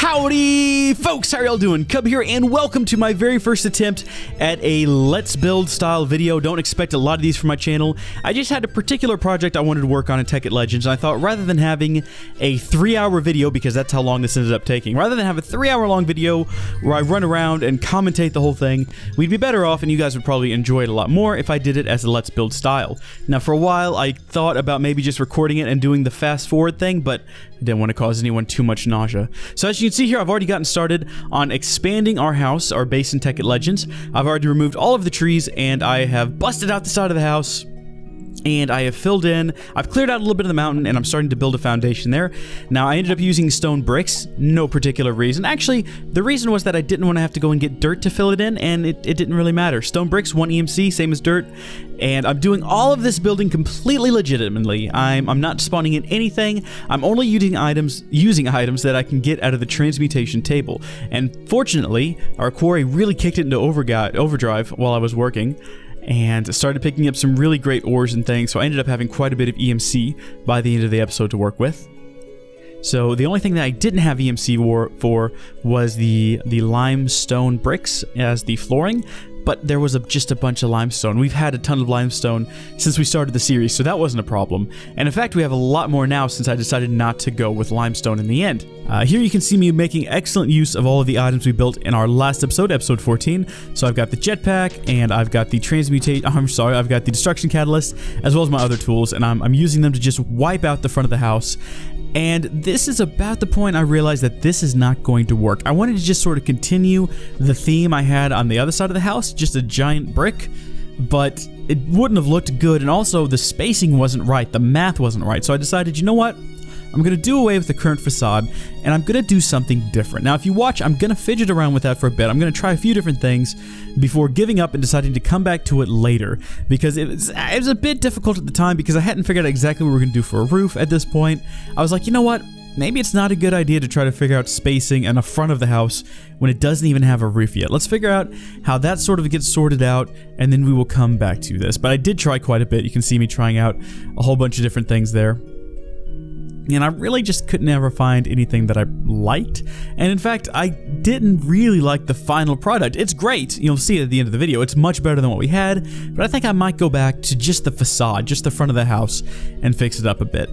Howdy folks, how are y'all doing? Cub here and welcome to my very first attempt at a Let's Build style video. Don't expect a lot of these from my channel. I just had a particular project I wanted to work on in Tekkit Legends, and I thought rather than having a 3-hour video, because that's how long this ended up taking, rather than have a 3-hour long video where I run around and commentate the whole thing, we'd be better off and you guys would probably enjoy it a lot more if I did it as a Let's Build style. Now for a while I thought about maybe just recording it and doing the fast forward thing, but I didn't want to cause anyone too much nausea. So as you can see here, I've already gotten started on expanding our house, our base in Tekkit Legends. I've already removed all of the trees, and I have busted out the side of the house, and I have filled in, I've cleared out a little bit of the mountain, and I'm starting to build a foundation there. Now, I ended up using stone bricks, no particular reason. Actually, the reason was that I didn't want to have to go and get dirt to fill it in, and it didn't really matter. Stone bricks, 1 EMC, same as dirt, and I'm doing all of this building completely legitimately. I'm not spawning in anything. I'm only using items that I can get out of the transmutation table. And fortunately, our quarry really kicked it into overdrive while I was working, and started picking up some really great ores and things, so I ended up having quite a bit of EMC by the end of the episode to work with. So the only thing that I didn't have EMC for was the limestone bricks as the flooring, but there was just a bunch of limestone. We've had a ton of limestone since we started the series, so that wasn't a problem. And in fact, we have a lot more now since I decided not to go with limestone in the end. Here you can see me making excellent use of all of the items we built in our last episode, episode 14. So I've got the jetpack, and I've got the I've got the destruction catalyst, as well as my other tools, and I'm using them to just wipe out the front of the house. And this is about the point I realized that this is not going to work. I wanted to just sort of continue the theme I had on the other side of the house, just a giant brick, but it wouldn't have looked good, and also the spacing wasn't right, the math wasn't right. So I decided, you know what? I'm going to do away with the current facade, and I'm going to do something different. Now, if you watch, I'm going to fidget around with that for a bit. I'm going to try a few different things before giving up and deciding to come back to it later, because it was a bit difficult at the time because I hadn't figured out exactly what we were going to do for a roof at this point. I was like, you know what? Maybe it's not a good idea to try to figure out spacing and the front of the house when it doesn't even have a roof yet. Let's figure out how that sort of gets sorted out, and then we will come back to this. But I did try quite a bit. You can see me trying out a whole bunch of different things there. And I really just couldn't ever find anything that I liked. And in fact, I didn't really like the final product. It's great. You'll see it at the end of the video. It's much better than what we had. But I think I might go back to just the facade, just the front of the house, and fix it up a bit.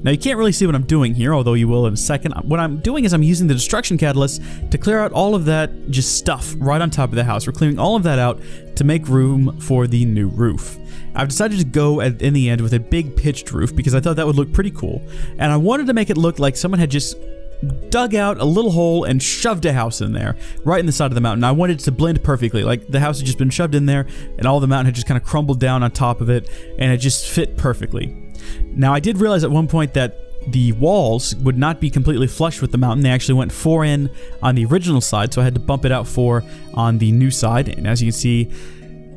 Now, you can't really see what I'm doing here, although you will in a second. What I'm doing is I'm using the destruction catalyst to clear out all of that just stuff right on top of the house. We're clearing all of that out to make room for the new roof. I've decided to go in the end with a big pitched roof because I thought that would look pretty cool. And I wanted to make it look like someone had just dug out a little hole and shoved a house in there, right in the side of the mountain. I wanted it to blend perfectly, like the house had just been shoved in there and all the mountain had just kind of crumbled down on top of it, and it just fit perfectly. Now, I did realize at one point that the walls would not be completely flush with the mountain. They actually went 4 in on the original side, so I had to bump it out 4 on the new side. And as you can see,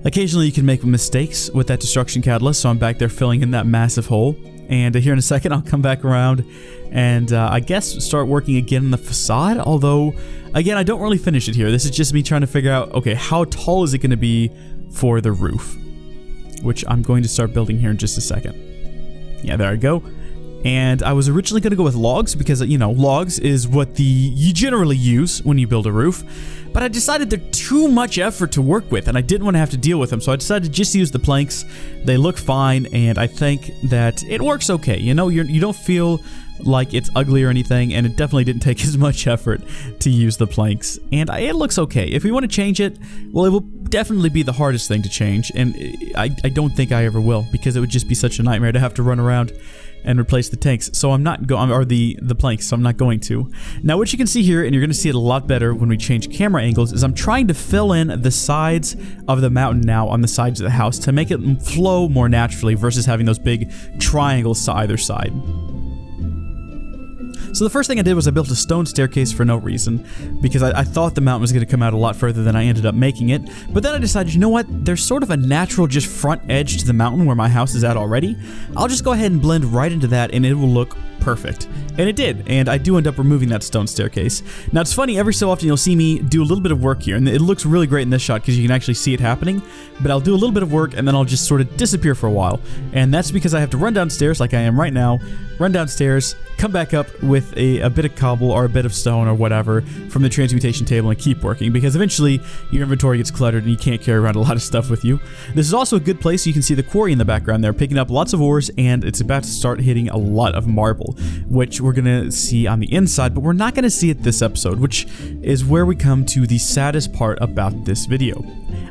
occasionally you can make mistakes with that destruction catalyst, so I'm back there filling in that massive hole. And here in a second, I'll come back around and I guess start working again on the facade, although, again, I don't really finish it here. This is just me trying to figure out, okay, how tall is it going to be for the roof? Which I'm going to start building here in just a second. Yeah, there I go. And I was originally going to go with logs because, you know, logs is what you generally use when you build a roof. But I decided they're too much effort to work with, and I didn't want to have to deal with them. So I decided to just use the planks. They look fine, and I think that it works okay. You know, you don't feel like it's ugly or anything, and it definitely didn't take as much effort to use the planks. And it looks okay. If we want to change it, well, it will definitely be the hardest thing to change, and I don't think I ever will, because it would just be such a nightmare to have to run around and replace the tanks. So I'm not going, or the planks, so I'm not going to. Now, what you can see here, and you're going to see it a lot better when we change camera angles, is I'm trying to fill in the sides of the mountain now on the sides of the house to make it flow more naturally versus having those big triangles to either side. So the first thing I did was I built a stone staircase for no reason, because I thought the mountain was going to come out a lot further than I ended up making it. But then I decided, you know what, there's sort of a natural just front edge to the mountain where my house is at already. I'll just go ahead and blend right into that, and it will look perfect. And it did, and I do end up removing that stone staircase. Now it's funny, every so often you'll see me do a little bit of work here, and it looks really great in this shot because you can actually see it happening, but I'll do a little bit of work and then I'll just sort of disappear for a while. And that's because I have to run downstairs like I am right now, run downstairs, come back up with a bit of cobble or a bit of stone or whatever from the transmutation table and keep working, because eventually your inventory gets cluttered and you can't carry around a lot of stuff with you. This is also a good place so you can see the quarry in the background there, picking up lots of ores, and it's about to start hitting a lot of marble, which we're gonna see on the inside, but we're not gonna see it this episode, which is where we come to the saddest part about this video.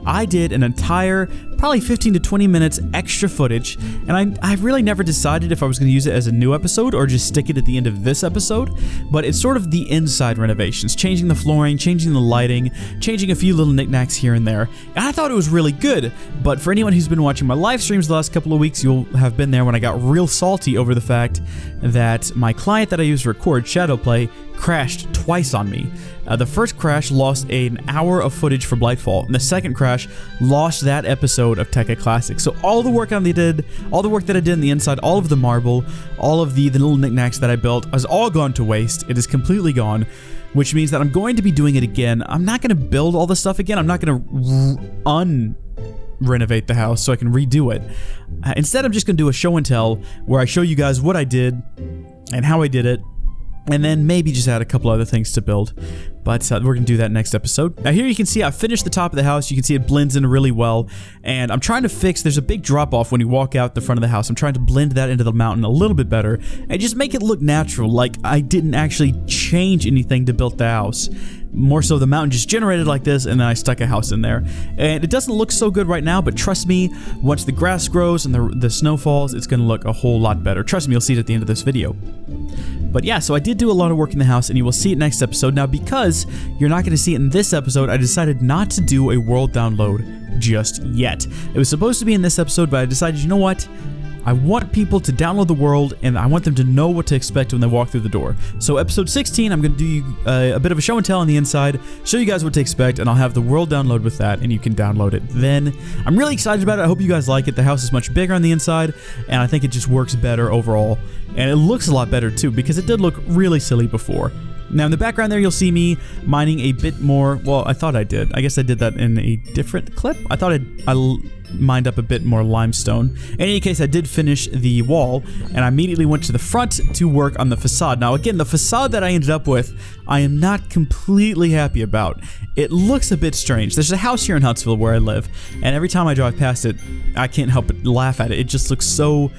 I did an entire, probably 15 to 20 minutes extra footage, and I really never decided if I was going to use it as a new episode or just stick it at the end of this episode, but it's sort of the inside renovations, changing the flooring, changing the lighting, changing a few little knickknacks here and there, and I thought it was really good. But for anyone who's been watching my live streams the last couple of weeks, you'll have been there when I got real salty over the fact that my client that I use to record Shadowplay crashed twice on me. The first crash lost an hour of footage for Blightfall, and the second crash lost that episode of Tekkit Classic. So all the work that I did in the inside, all of the marble, all of the little knickknacks that I built, has all gone to waste. It is completely gone, which means that I'm going to be doing it again. I'm not going to build all the stuff again. I'm not going to renovate the house so I can redo it. Instead, I'm just going to do a show and tell where I show you guys what I did and how I did it, and then maybe just add a couple other things to build. But we're going to do that next episode. Now here you can see I finished the top of the house. You can see it blends in really well. And I'm trying to fix, there's a big drop off when you walk out the front of the house. I'm trying to blend that into the mountain a little bit better and just make it look natural, like I didn't actually change anything to build the house. More so the mountain just generated like this, and then I stuck a house in there. And it doesn't look so good right now, but trust me, once the grass grows and the snow falls, it's going to look a whole lot better. Trust me, you'll see it at the end of this video. But yeah, so I did do a lot of work in the house, and you will see it next episode. Now, because you're not going to see it in this episode, I decided not to do a world download just yet. It was supposed to be in this episode, but I decided, you know what? I want people to download the world, and I want them to know what to expect when they walk through the door. So episode 16, I'm going to do a bit of a show and tell on the inside, show you guys what to expect, and I'll have the world download with that, and you can download it then. I'm really excited about it. I hope you guys like it. The house is much bigger on the inside, and I think it just works better overall. And it looks a lot better too, because it did look really silly before. Now in the background there, you'll see me mining a bit more. Well, I thought I did. I guess I did that in a different clip. I thought I mined up a bit more limestone. In any case, I did finish the wall, and I immediately went to the front to work on the facade. Now again, the facade that I ended up with, I am not completely happy about. It looks a bit strange. There's a house here in Huntsville where I live, and every time I drive past it, I can't help but laugh at it. It just looks so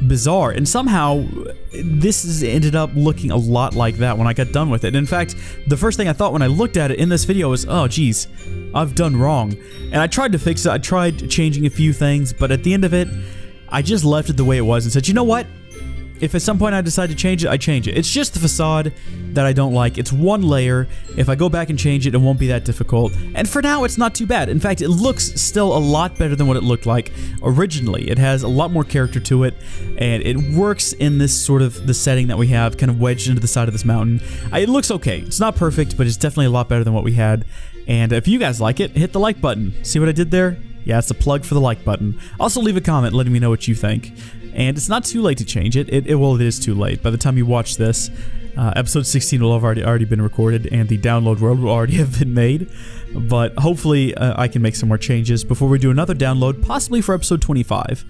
bizarre, and somehow this has ended up looking a lot like that when I got done with it. In fact, the first thing I thought when I looked at it in this video was, oh geez, I've done wrong. And I tried to fix it. I tried changing a few things, but at the end of it, I just left it the way it was and said, you know what? If at some point I decide to change it, I change it. It's just the facade that I don't like. It's one layer. If I go back and change it, it won't be that difficult. And for now, it's not too bad. In fact, it looks still a lot better than what it looked like originally. It has a lot more character to it, and it works in this sort of the setting that we have, kind of wedged into the side of this mountain. It looks okay. It's not perfect, but it's definitely a lot better than what we had. And if you guys like it, hit the like button. See what I did there? Yeah, it's a plug for the like button. Also, leave a comment letting me know what you think. And it's not too late to change it. Well, it is too late. By the time you watch this, episode 16 will have already been recorded, and the download world will already have been made. But hopefully, I can make some more changes before we do another download, possibly for episode 25.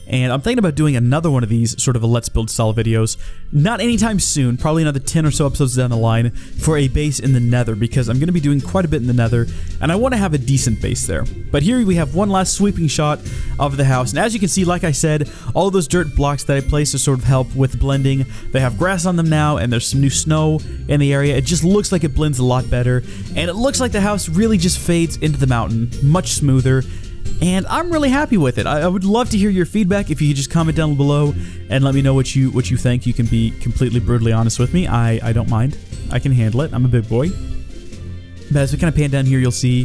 And I'm thinking about doing another one of these sort of a Let's Build style videos. Not anytime soon, probably another 10 or so episodes down the line for a base in the Nether, because I'm going to be doing quite a bit in the Nether, and I want to have a decent base there. But here we have one last sweeping shot of the house, and as you can see, like I said, all of those dirt blocks that I placed to sort of help with blending, they have grass on them now, and there's some new snow in the area. It just looks like it blends a lot better, and it looks like the house really just fades into the mountain, much smoother. And I'm really happy with it. I would love to hear your feedback. If you could just comment down below and let me know what you think. You can be completely brutally honest with me. I don't mind. I can handle it. I'm a big boy. But as we kind of pan down here, you'll see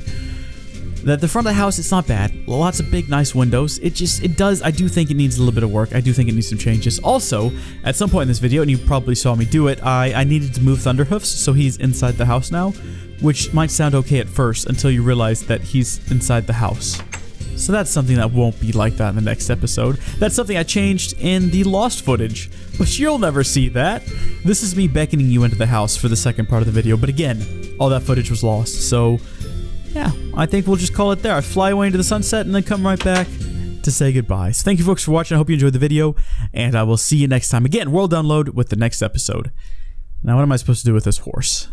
that the front of the house, it's not bad. Lots of big, nice windows. I do think it needs a little bit of work. I do think it needs some changes. Also, at some point in this video, and you probably saw me do it, I needed to move Thunderhoofs, so he's inside the house now, which might sound okay at first until you realize that he's inside the house. So that's something that won't be like that in the next episode. That's something I changed in the lost footage, but you'll never see that. This is me beckoning you into the house for the second part of the video, but again, all that footage was lost, so yeah, I think we'll just call it there. I fly away into the sunset and then come right back to say goodbye. So thank you folks for watching. I hope you enjoyed the video, and I will see you next time. Again, world download with the next episode. Now what am I supposed to do with this horse?